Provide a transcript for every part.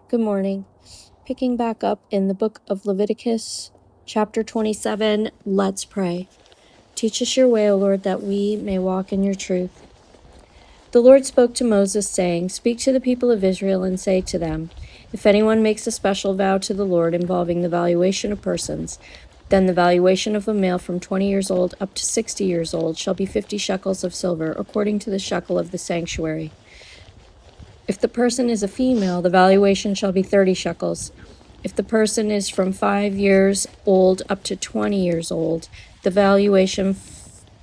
Good morning. Picking back up in the book of Leviticus, chapter 27, let's pray. Teach us your way, O Lord, that we may walk in your truth. The Lord spoke to Moses, saying, Speak to the people of Israel and say to them, If anyone makes a special vow to the Lord involving the valuation of persons, then the valuation of a male from 20 years old up to 60 years old shall be 50 shekels of silver, according to the shekel of the sanctuary. If the person is a female, the valuation shall be 30 shekels. If the person is from 5 years old up to 20 years old, the valuation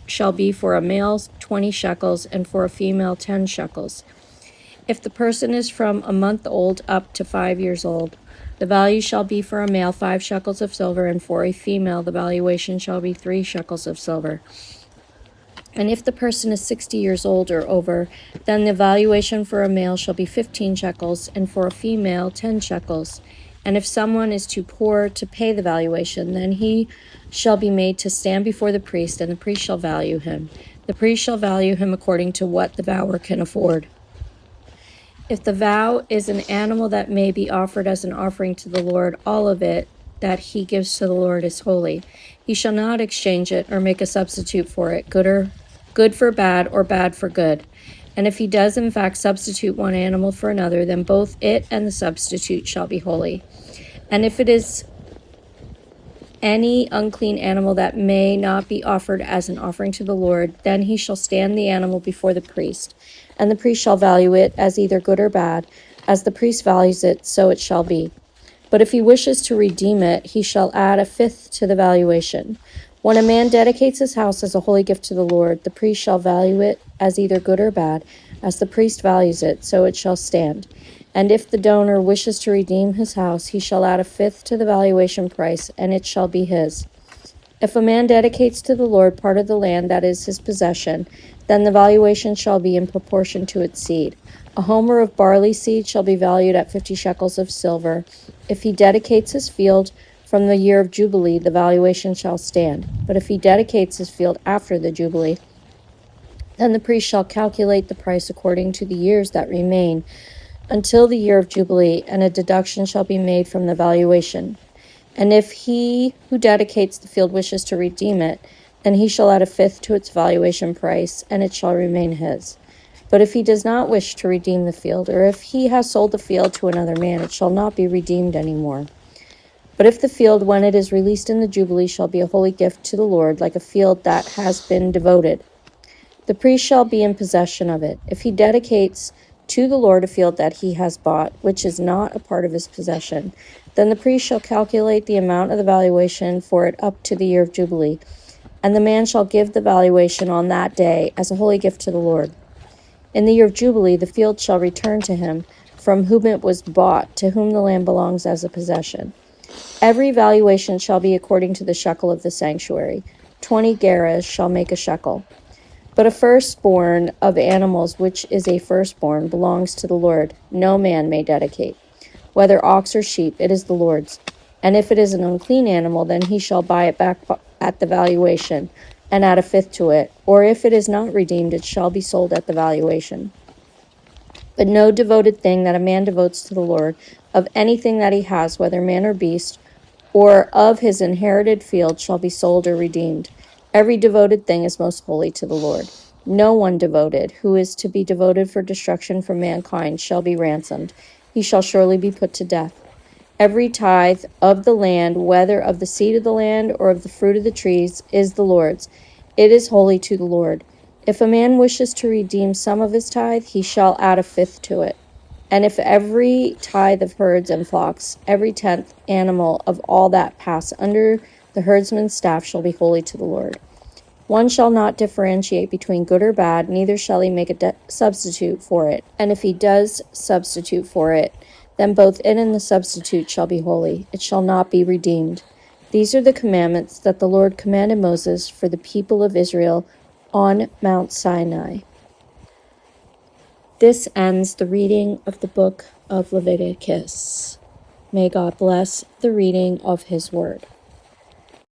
shall be for a male 20 shekels and for a female 10 shekels. If the person is from a month old up to 5 years old, the value shall be for a male 5 shekels of silver, and for a female the valuation shall be 3 shekels of silver. And if the person is 60 years old or over, then the valuation for a male shall be 15 shekels, and for a female 10 shekels. And if someone is too poor to pay the valuation, then he shall be made to stand before the priest, and the priest shall value him. The priest shall value him according to what the vower can afford. If the vow is an animal that may be offered as an offering to the Lord, all of it that he gives to the Lord is holy. He shall not exchange it or make a substitute for it, good for bad or bad for good. And if he does in fact substitute one animal for another, then both it and the substitute shall be holy. And if it is any unclean animal that may not be offered as an offering to the Lord, then he shall stand the animal before the priest, and the priest shall value it as either good or bad. As the priest values it, so it shall be. But if he wishes to redeem it, he shall add a fifth to the valuation. When a man dedicates his house as a holy gift to the Lord, the priest shall value it as either good or bad. As the priest values it, so it shall stand. And if the donor wishes to redeem his house, he shall add a fifth to the valuation price, and it shall be his. If a man dedicates to the Lord part of the land that is his possession, then the valuation shall be in proportion to its seed. A homer of barley seed shall be valued at 50 shekels of silver. If he dedicates his field from the year of Jubilee, the valuation shall stand. But if he dedicates his field after the Jubilee, then the priest shall calculate the price according to the years that remain until the year of Jubilee, and a deduction shall be made from the valuation. And if he who dedicates the field wishes to redeem it, then he shall add a fifth to its valuation price, and it shall remain his. But if he does not wish to redeem the field, or if he has sold the field to another man, it shall not be redeemed any more. But if the field, when it is released in the Jubilee, shall be a holy gift to the Lord, like a field that has been devoted, the priest shall be in possession of it. If he dedicates to the Lord a field that he has bought, which is not a part of his possession, then the priest shall calculate the amount of the valuation for it up to the year of Jubilee, and the man shall give the valuation on that day as a holy gift to the Lord. In the year of Jubilee, the field shall return to him from whom it was bought, to whom the land belongs as a possession. Every valuation shall be according to the shekel of the sanctuary. 20 gerahs shall make a shekel. But a firstborn of animals, which is a firstborn, belongs to the Lord. No man may dedicate. Whether ox or sheep, it is the Lord's. And if it is an unclean animal, then he shall buy it back at the valuation, and add a fifth to it. Or if it is not redeemed, it shall be sold at the valuation. But no devoted thing that a man devotes to the Lord, of anything that he has, whether man or beast, or of his inherited field, shall be sold or redeemed. Every devoted thing is most holy to the Lord. No one devoted, who is to be devoted for destruction from mankind, shall be ransomed. He shall surely be put to death. Every tithe of the land, whether of the seed of the land or of the fruit of the trees, is the Lord's. It is holy to the Lord. If a man wishes to redeem some of his tithe, he shall add a fifth to it. And if every tithe of herds and flocks, every 10th animal of all that pass under the herdsman's staff shall be holy to the Lord. One shall not differentiate between good or bad, neither shall he make a substitute for it. And if he does substitute for it, then both it and the substitute shall be holy. It shall not be redeemed. These are the commandments that the Lord commanded Moses for the people of Israel on Mount Sinai. This ends the reading of the book of Leviticus. May God bless the reading of his word.